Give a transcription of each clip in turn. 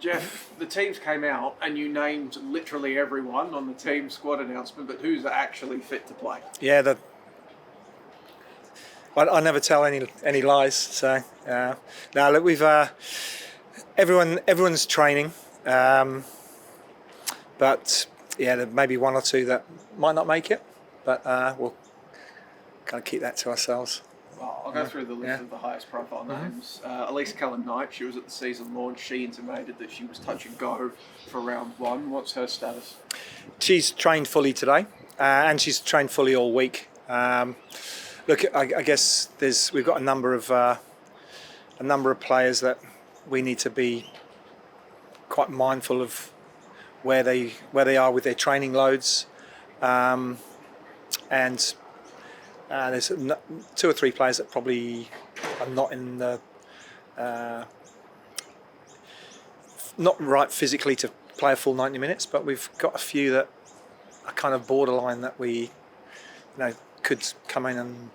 Jeff, the teams came out and you named literally everyone on the team squad announcement, but who's actually fit to play? Yeah, I never tell any lies. So no, look, we've everyone's training, but yeah, there may be one or two that might not make it, but we'll kind of keep that to ourselves. Well, I'll go through the list of the highest profile names. Elise Cullen-Knight, she was at the season launch. She intimated that she was touch and go for round one. What's her status? She's trained fully today, and she's trained fully all week. Look, I guess we've got a number of players that we need to be quite mindful of where they are with their training loads, and there's 2 or 3 players that probably are not in the not right physically to play a full 90 minutes, but we've got a few that are kind of borderline that we could come in and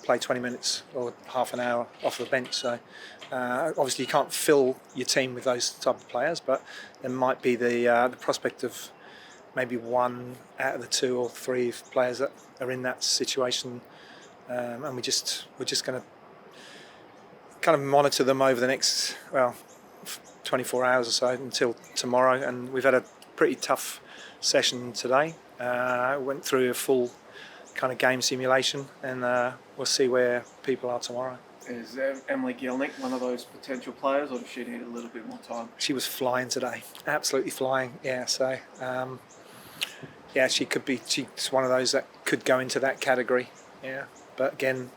play 20 minutes or half an hour off the bench. So obviously you can't fill your team with those type of players, but there might be the prospect of maybe 1 out of the 2 or 3 players that are in that situation, and we're just going to kind of monitor them over the next 24 hours or so until tomorrow. And we've had a pretty tough session today. Went through a full kind of game simulation, and we'll see where people are tomorrow. Is Emily Gielnik one of those potential players, or does she need a little bit more time? She was flying today, absolutely flying. Yeah, so yeah, she could be. She's one of those that could go into that category. Yeah, but again,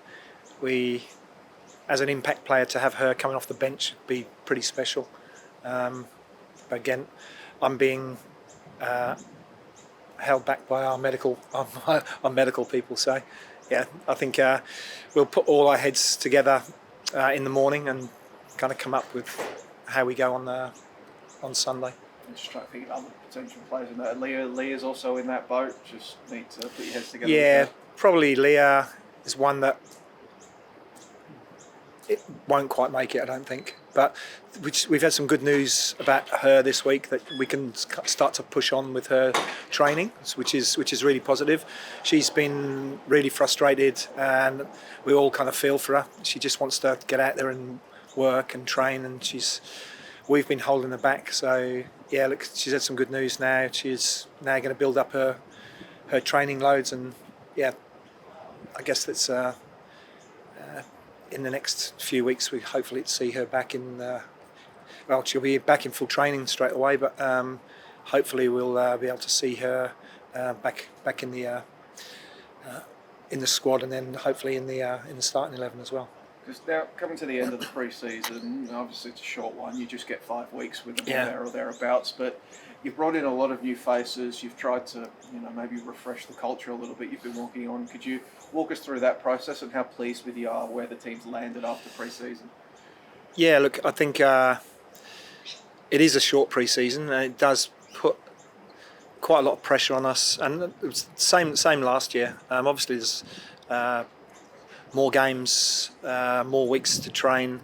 as an impact player, to have her coming off the bench would be pretty special. But again, I'm being held back by our medical people. So yeah, I think we'll put all our heads together in the morning and kind of come up with how we go on Sunday. I'm just trying to think of other potential players in that. Leah's also in that boat. Just need to put your heads together. Yeah, probably Leah is one that it won't quite make it, I don't think. But we've had some good news about her this week, that we can start to push on with her training, which is really positive. She's been really frustrated, and we all kind of feel for her. She just wants to get out there and work and train, and we've been holding her back. So yeah, look, she's had some good news now. She's now going to build up her training loads, and yeah, I guess that's in the next few weeks we hopefully see her back in. She'll be back in full training straight away, but hopefully we'll be able to see her back in the squad, and then hopefully in the starting 11 as well. Because now coming to the end of the pre-season, obviously it's a short one. You just get 5 weeks with them there or thereabouts. But you've brought in a lot of new faces. You've tried to, maybe refresh the culture a little bit. You've been working on. Could you walk us through that process and how pleased with you are where the team's landed after pre-season? Yeah, look, I think it is a short pre-season, and it does put quite a lot of pressure on us. And it was the same last year. Obviously, there's more games, more weeks to train,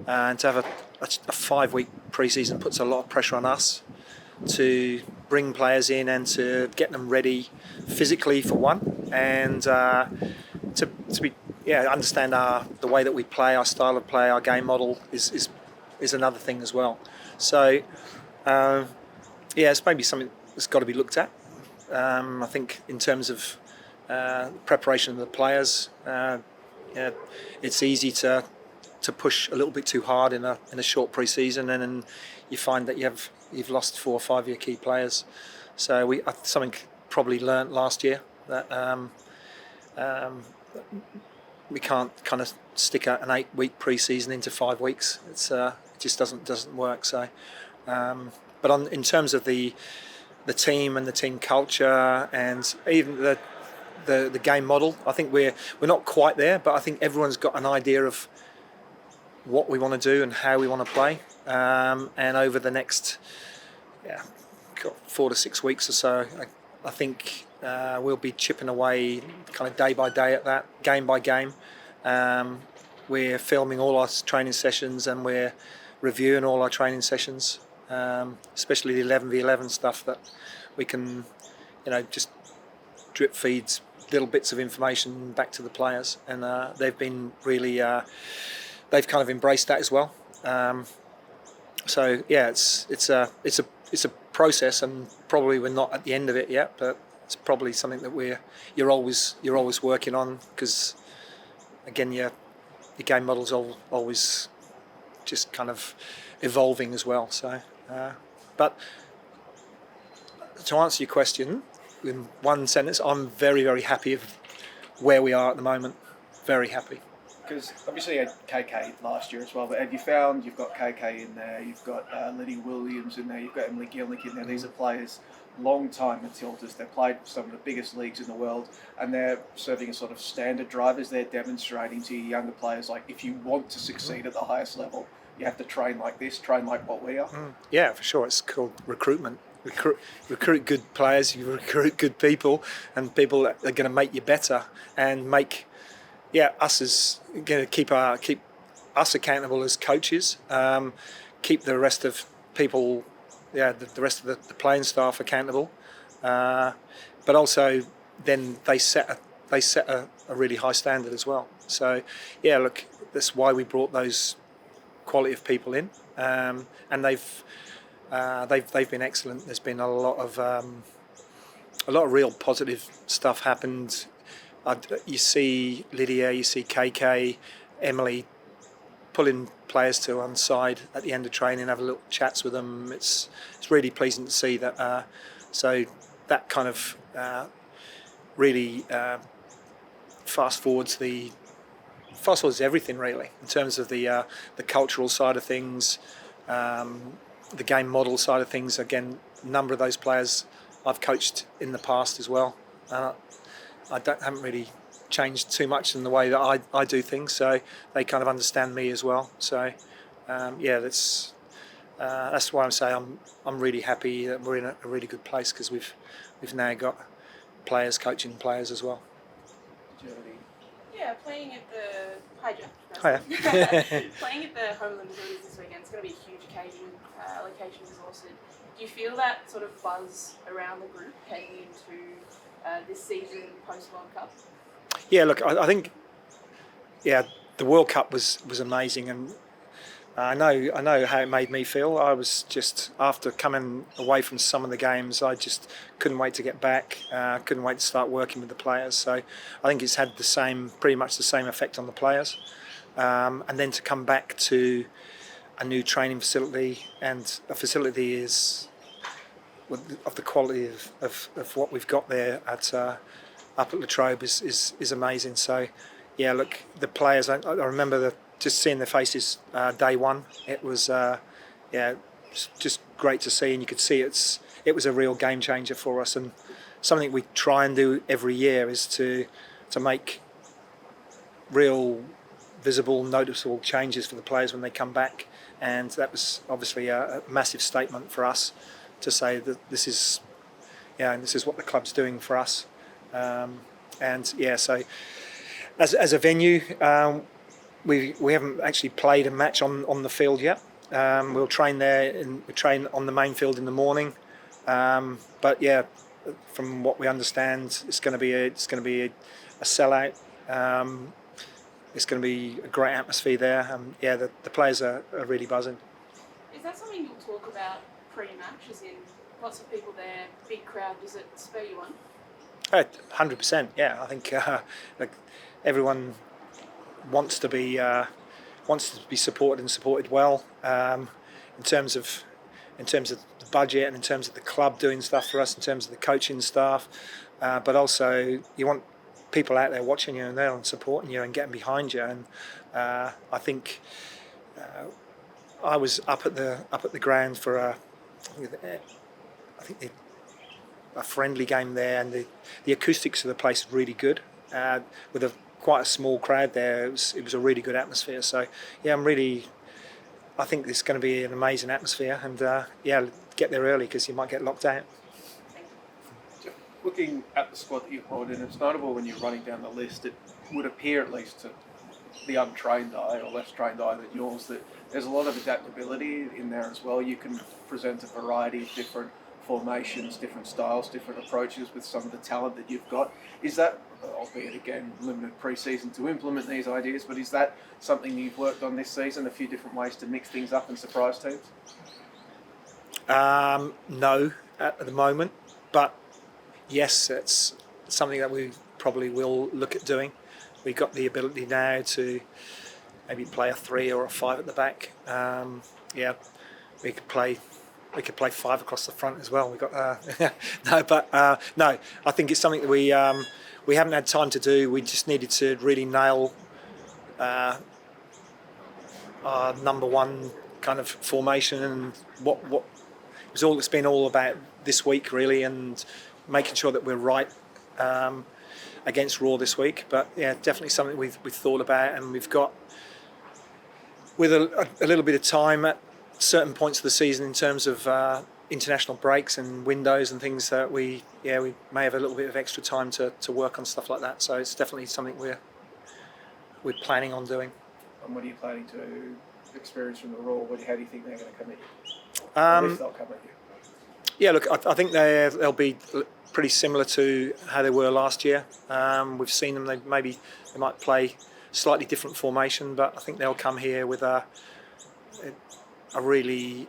and to have a 5-week pre-season puts a lot of pressure on us to bring players in and to get them ready physically for one, and to understand the way that we play, our style of play, our game model is another thing as well. So it's maybe something that's got to be looked at. I think in terms of preparation of the players. It's easy to push a little bit too hard in a short pre-season, and then you find that you've lost 4 or 5 of your key players. So something probably learnt last year, that we can't kind of stick an 8-week pre-season into 5 weeks. It just doesn't work. So, but in terms of the team and the team culture and even the game model, I think we're not quite there, but I think everyone's got an idea of what we want to do and how we want to play. And over the next 4 to 6 weeks or so, I think we'll be chipping away kind of day by day at that, game by game. We're filming all our training sessions, and we're reviewing all our training sessions, especially the 11v11 stuff that we can, just drip feeds little bits of information back to the players, and they've been really, they've kind of embraced that as well. So yeah, it's a process, and probably we're not at the end of it yet, but it's probably something that you're always working on, because again, your game model's always just kind of evolving as well. So, but to answer your question in one sentence, I'm very, very happy with where we are at the moment. Very happy. Because obviously you had KK last year as well, but have you found you've got KK in there, you've got Liddy Williams in there, you've got Emily Gilnick in there. These are players, long-time Matildas. They've played some of the biggest leagues in the world, and they're serving as sort of standard drivers. They're demonstrating to younger players, like, if you want to succeed at the highest level, you have to train like this, train like what we are. Yeah, for sure. It's called recruitment. Recruit good players, you recruit good people, and people that are going to make you better and make us as going to keep us accountable as coaches, keep the rest of people, the rest of the playing staff accountable, but also then they set a really high standard as well. So look, that's why we brought those quality of people in, and they've been excellent. There's been a lot of real positive stuff happened. You see Lydia, you see KK, Emily pulling players to one side at the end of training, have a little chats with them. It's really pleasing to see that. So that kind of really fast forwards everything, really, in terms of the cultural side of things, the game model side of things. Again, a number of those players I've coached in the past as well. I haven't really changed too much in the way that I do things, so they kind of understand me as well. So that's why I'm saying I'm really happy that we're in a really good place, because we've now got players coaching players as well. Yeah, playing at the Hiya. playing at the Home of The Matildas this weekend, it's going to be a huge occasion. Location exhausted. Do you feel that sort of buzz around the group heading into this season post World Cup? Yeah, look, I think the World Cup was amazing, and I know how it made me feel. I was just, after coming away from some of the games, I just couldn't wait to get back. Couldn't wait to start working with the players. So I think it's had pretty much the same effect on the players. And then to come back to a new training facility, and a facility is of the quality of what we've got there up at Latrobe is amazing. So look, the players, I remember just seeing their faces day one. It was just great to see, and you could see it was a real game changer for us, and something we try and do every year is to make real visible, noticeable changes for the players when they come back. And that was obviously a massive statement for us to say that this is what the club's doing for us. So as a venue, we haven't actually played a match on the field yet. We'll train there, and we train on the main field in the morning. But from what we understand, it's going to be a sellout. It's going to be a great atmosphere there, and the players are really buzzing. Is that something you'll talk about pre-match, as in lots of people there, big crowd? Does it spur you on? 100%. Yeah, I think everyone wants to be supported and supported well. In terms of the budget, and in terms of the club doing stuff for us, in terms of the coaching staff, but also you want people out there watching you and there and supporting you and getting behind you. And I think I was up at the ground for a friendly game there, and the acoustics of the place is really good. With quite a small crowd there, it was a really good atmosphere. So I think it's going to be an amazing atmosphere, and get there early, because you might get locked out. Looking at the squad that you've brought in, it's notable when you're running down the list, it would appear, at least to the untrained eye or less trained eye than yours, that there's a lot of adaptability in there as well. You can present a variety of different formations, different styles, different approaches with some of the talent that you've got. Is that, albeit again limited pre-season to implement these ideas, but is that something you've worked on this season, a few different ways to mix things up and surprise teams? No, at the moment, but yes, it's something that we probably will look at doing. We've got the ability now to maybe play a 3 or a 5 at the back. We could play 5 across the front as well. We got no. I think it's something that we haven't had time to do. We just needed to really nail our number one kind of formation and what it's been all about this week really, and making sure that we're right against Roar this week. But yeah, definitely something we've thought about, and we've got with a little bit of time at certain points of the season in terms of international breaks and windows and things that we may have a little bit of extra time to work on stuff like that. So it's definitely something we're planning on doing. And what are you planning to experience from the Roar? How do you think they're going to come at you? If they'll come at you. Yeah, look, I think they'll be pretty similar to how they were last year. We've seen them. They might play slightly different formation, but I think they'll come here with a really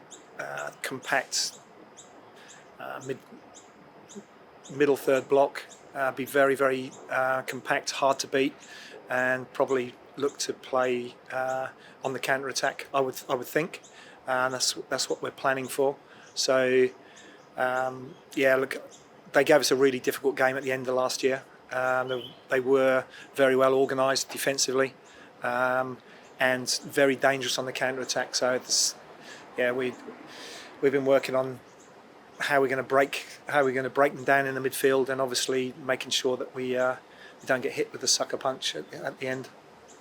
compact middle third block. Be very, very compact, hard to beat, and probably look to play on the counter attack. I would think, and that's what we're planning for. So look, they gave us a really difficult game at the end of last year. They were very well organised defensively, and very dangerous on the counter attack. So we've been working on how we're going to break them down in the midfield, and obviously making sure that we don't get hit with the sucker punch at the end.